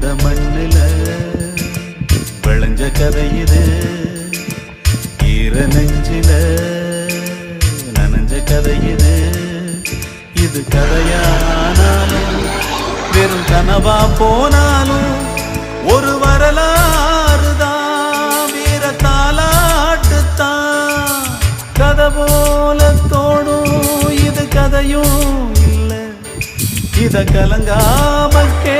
இந்த மண்ணில விளைஞ்ச கதை இது, ஈர நெஞ்சில நனைஞ்ச கதை இது. இது கதையானாலும் வெறும் கனவா போனாலும் ஒரு வரலாறுதான், வீர தாலாட்டுத்தான். கதை போல தோடும் இது கதையும் இல்லை, இத கலங்காமல் கே